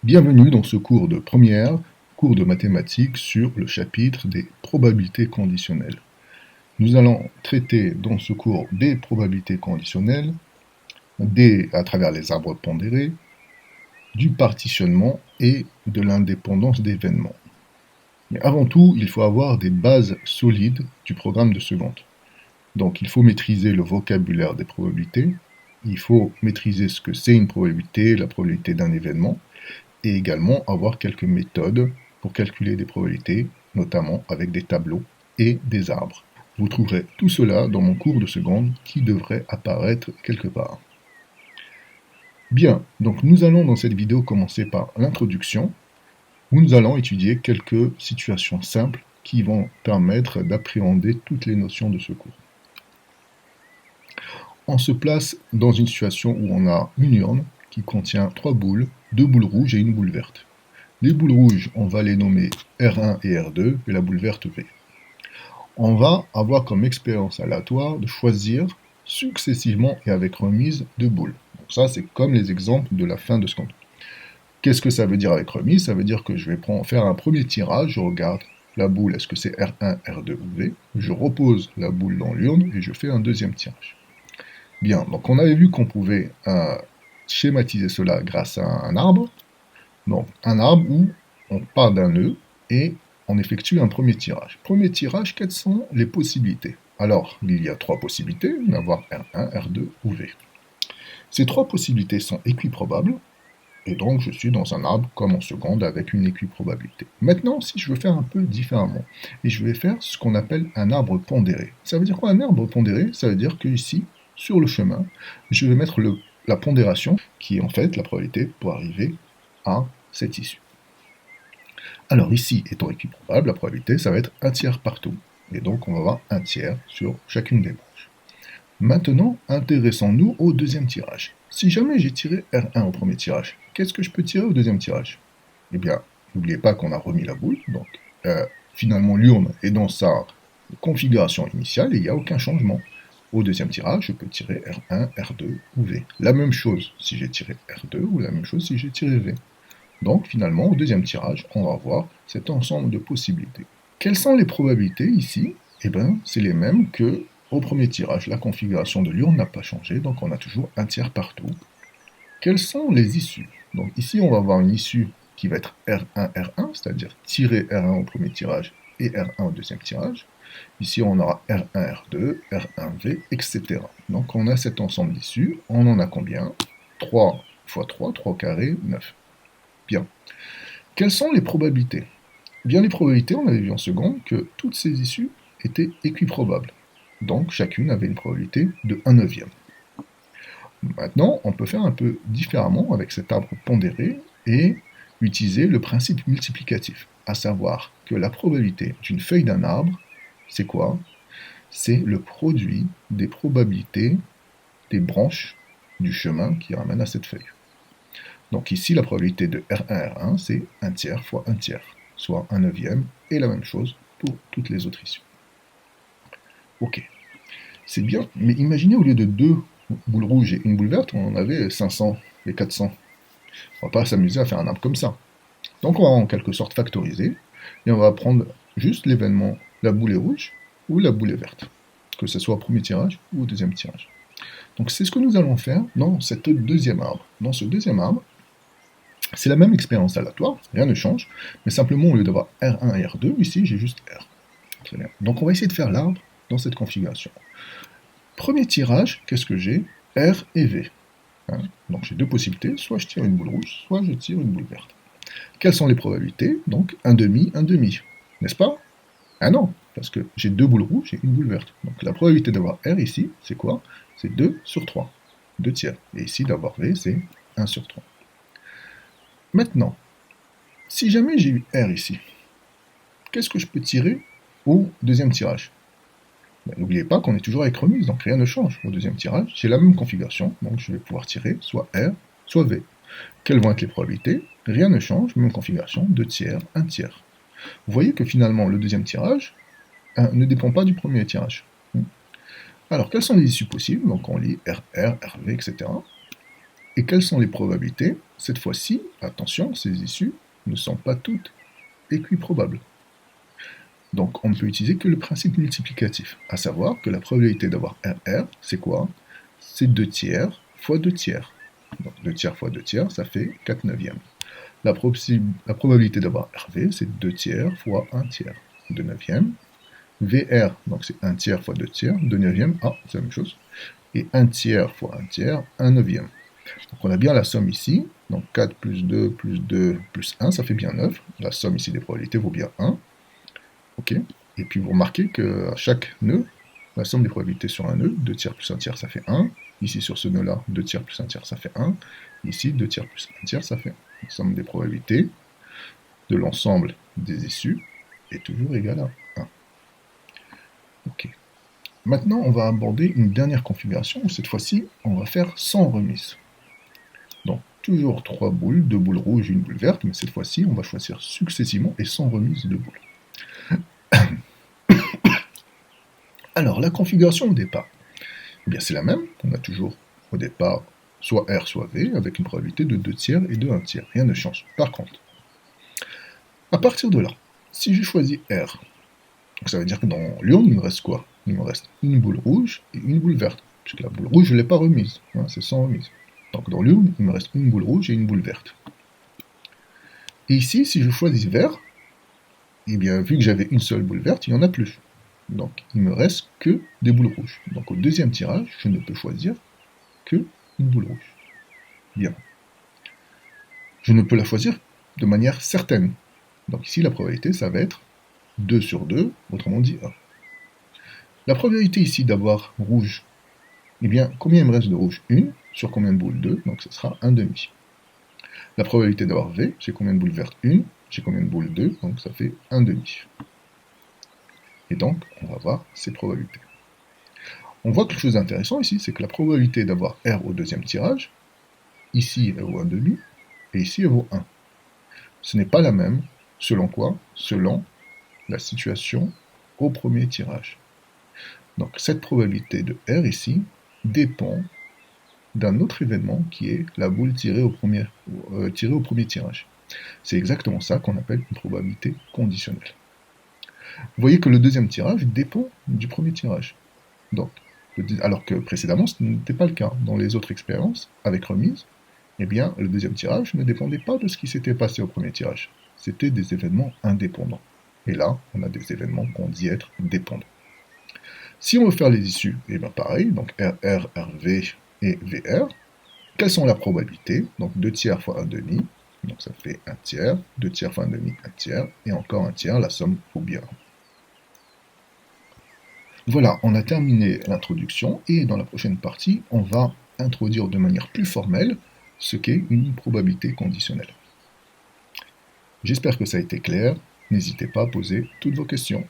Bienvenue dans ce cours de première, cours de mathématiques sur le chapitre des probabilités conditionnelles. Nous allons traiter dans ce cours des probabilités conditionnelles, à travers les arbres pondérés, du partitionnement et de l'indépendance d'événements. Mais avant tout, il faut avoir des bases solides du programme de seconde. Donc il faut maîtriser le vocabulaire des probabilités, il faut maîtriser ce que c'est une probabilité, la probabilité d'un événement, et également avoir quelques méthodes pour calculer des probabilités, notamment avec des tableaux et des arbres. Vous trouverez tout cela dans mon cours de seconde qui devrait apparaître quelque part. Bien, donc nous allons dans cette vidéo commencer par l'introduction, où nous allons étudier quelques situations simples qui vont permettre d'appréhender toutes les notions de ce cours. On se place dans une situation où on a une urne qui contient 3 boules, 2 boules rouges et une boule verte. Les boules rouges, on va les nommer R1 et R2, et la boule verte V. On va avoir comme expérience aléatoire de choisir successivement et avec remise de boules. Donc ça, c'est comme les exemples de la fin de seconde. Qu'est-ce que ça veut dire avec remise? Ça veut dire que je vais faire un premier tirage, je regarde la boule, est-ce que c'est R1, R2 ou V? Je repose la boule dans l'urne et je fais un deuxième tirage. Bien, donc on avait vu qu'on pouvait schématiser cela grâce à un arbre. Donc, un arbre où on part d'un nœud et on effectue un premier tirage. Premier tirage, quelles sont les possibilités? Alors, il y a 3 possibilités, d'avoir R1, R2 ou V. Ces 3 possibilités sont équiprobables, et donc je suis dans un arbre comme en seconde avec une équiprobabilité. Maintenant, si je veux faire un peu différemment, et je vais faire ce qu'on appelle un arbre pondéré. Ça veut dire quoi un arbre pondéré? Ça veut dire que ici, sur le chemin, je vais mettre la pondération, qui est en fait la probabilité pour arriver à cette issue. Alors ici, étant équiprobable, la probabilité, ça va être 1 tiers partout. Et donc, on va avoir 1 tiers sur chacune des branches. Maintenant, intéressons-nous au deuxième tirage. Si jamais j'ai tiré R1 au premier tirage, qu'est-ce que je peux tirer au deuxième tirage? Eh bien, n'oubliez pas qu'on a remis la boule, donc finalement l'urne est dans sa configuration initiale et il n'y a aucun changement. Au deuxième tirage, je peux tirer R1, R2 ou V. La même chose si j'ai tiré R2 ou la même chose si j'ai tiré V. Donc finalement, au deuxième tirage, on va avoir cet ensemble de possibilités. Quelles sont les probabilités ici? Eh bien, c'est les mêmes que au premier tirage. La configuration de l'urne n'a pas changé, donc on a toujours 1 tiers partout. Quelles sont les issues? Donc ici, on va avoir une issue qui va être R1, R1, c'est-à-dire tirer R1 au premier tirage et R1 au deuxième tirage. Ici, on aura R1, R2, R1, V, etc. Donc on a cet ensemble d'issues. On en a combien? 3 fois 3, 3 au carré, 9. Bien. Quelles sont les probabilités? Bien, les probabilités, on avait vu en seconde que toutes ces issues étaient équiprobables. Donc, chacune avait une probabilité de 1 neuvième. Maintenant, on peut faire un peu différemment avec cet arbre pondéré et utiliser le principe multiplicatif, à savoir que la probabilité d'une feuille d'un arbre, c'est quoi? C'est le produit des probabilités des branches du chemin qui ramène à cette feuille. Donc ici, la probabilité de R1, R1, c'est 1 tiers fois 1 tiers, soit 1 neuvième, et la même chose pour toutes les autres issues. Ok, c'est bien, mais imaginez au lieu de 2 boules rouges et une boule verte, on en avait 500 et 400. On va pas s'amuser à faire un arbre comme ça. Donc on va en quelque sorte factoriser, et on va prendre juste l'événement, la boule est rouge ou la boule est verte, que ce soit au premier tirage ou au deuxième tirage. Donc c'est ce que nous allons faire dans cette deuxième arbre. Dans ce deuxième arbre, c'est la même expérience aléatoire, rien ne change, mais simplement au lieu d'avoir R1 et R2, ici j'ai juste R. Très bien. Donc on va essayer de faire l'arbre dans cette configuration. Premier tirage, qu'est-ce que j'ai? R et V. Hein, donc j'ai 2 possibilités, soit je tire une boule rouge, soit je tire une boule verte. Quelles sont les probabilités? Donc 1 demi, 1 demi. N'est-ce pas? Ah non, parce que j'ai 2 boules rouges et une boule verte. Donc la probabilité d'avoir R ici, c'est quoi? C'est 2 sur 3, 2 tiers. Et ici d'avoir V, c'est 1 sur 3. Maintenant, si jamais j'ai eu R ici, qu'est-ce que je peux tirer au deuxième tirage? N'oubliez pas qu'on est toujours avec remise, donc rien ne change. Au deuxième tirage, j'ai la même configuration, donc je vais pouvoir tirer soit R, soit V. Quelles vont être les probabilités? Rien ne change, même configuration, 2 tiers, 1 tiers. Vous voyez que finalement, le deuxième tirage ne dépend pas du premier tirage. Alors, quelles sont les issues possibles? Donc on lit RR, RV, etc. Et quelles sont les probabilités? Cette fois-ci, attention, ces issues ne sont pas toutes équiprobables. Donc on ne peut utiliser que le principe multiplicatif, à savoir que la probabilité d'avoir RR, c'est quoi? C'est 2 tiers fois 2 tiers. Donc 2 tiers fois 2 tiers, ça fait 4 neuvièmes. La probabilité d'avoir RV, c'est 2 tiers fois 1 tiers. 2 neuvièmes. VR, donc c'est 1 tiers fois 2 tiers. 2 neuvièmes, c'est la même chose. Et 1 tiers fois 1 tiers, 1 neuvième. Donc on a bien la somme ici. Donc 4 plus 2 plus 2 plus 1, ça fait bien 9. La somme ici des probabilités vaut bien 1. Ok. Et puis vous remarquez qu'à chaque nœud, la somme des probabilités sur un nœud, 2 tiers plus 1 tiers, ça fait 1. Ici, sur ce nœud-là, 2 tiers plus 1 tiers, ça fait 1. Ici, 2 tiers plus 1 tiers, ça fait 1. La somme des probabilités de l'ensemble des issues est toujours égale à 1. Ok. Maintenant, on va aborder une dernière configuration où cette fois-ci, on va faire sans remise. Donc, toujours 3 boules, 2 boules rouges, une boule verte, mais cette fois-ci, on va choisir successivement et sans remise de boules. Alors, la configuration au départ, eh bien, c'est la même. On a toujours au départ soit R, soit V, avec une probabilité de 2 tiers et de 1 tiers. Rien ne change. Par contre, à partir de là, si je choisis R, donc ça veut dire que dans l'urne, il me reste quoi? Il me reste une boule rouge et une boule verte. Puisque la boule rouge, je ne l'ai pas remise. C'est sans remise. Donc dans l'urne, il me reste une boule rouge et une boule verte. Et ici, si je choisis vert, eh bien, vu que j'avais une seule boule verte, il n'y en a plus. Donc, il me reste que des boules rouges. Donc, au deuxième tirage, je ne peux choisir que une boule rouge. Bien. Je ne peux la choisir de manière certaine. Donc ici, la probabilité, ça va être 2 sur 2, autrement dit 1. La probabilité ici d'avoir rouge, eh bien, combien il me reste de rouge? 1 sur combien de boules? 2, donc ce sera 1 demi. La probabilité d'avoir V, j'ai combien de boules vertes? 1, j'ai combien de boules? 2, donc ça fait 1 demi. Et donc, on va voir ces probabilités. On voit quelque chose d'intéressant ici, c'est que la probabilité d'avoir R au deuxième tirage, ici elle vaut 1 demi, et ici elle vaut 1. Ce n'est pas la même, selon quoi? Selon la situation au premier tirage. Donc cette probabilité de R ici dépend d'un autre événement qui est la boule tirée au premier tirage. C'est exactement ça qu'on appelle une probabilité conditionnelle. Vous voyez que le deuxième tirage dépend du premier tirage. Donc, alors que précédemment, ce n'était pas le cas. Dans les autres expériences, avec remise, eh bien, le deuxième tirage ne dépendait pas de ce qui s'était passé au premier tirage. C'était des événements indépendants. Et là, on a des événements qu'on dit être dépendants. Si on veut faire les issues, et bien pareil, donc RR, RV et VR, quelles sont leurs probabilités? Donc 2 tiers fois 1 demi, donc ça fait 1 tiers, 2 tiers fois 1 demi, 1 tiers, et encore 1 tiers, la somme vaut bien. Voilà, on a terminé l'introduction, et dans la prochaine partie, on va introduire de manière plus formelle ce qu'est une probabilité conditionnelle. J'espère que ça a été clair, n'hésitez pas à poser toutes vos questions.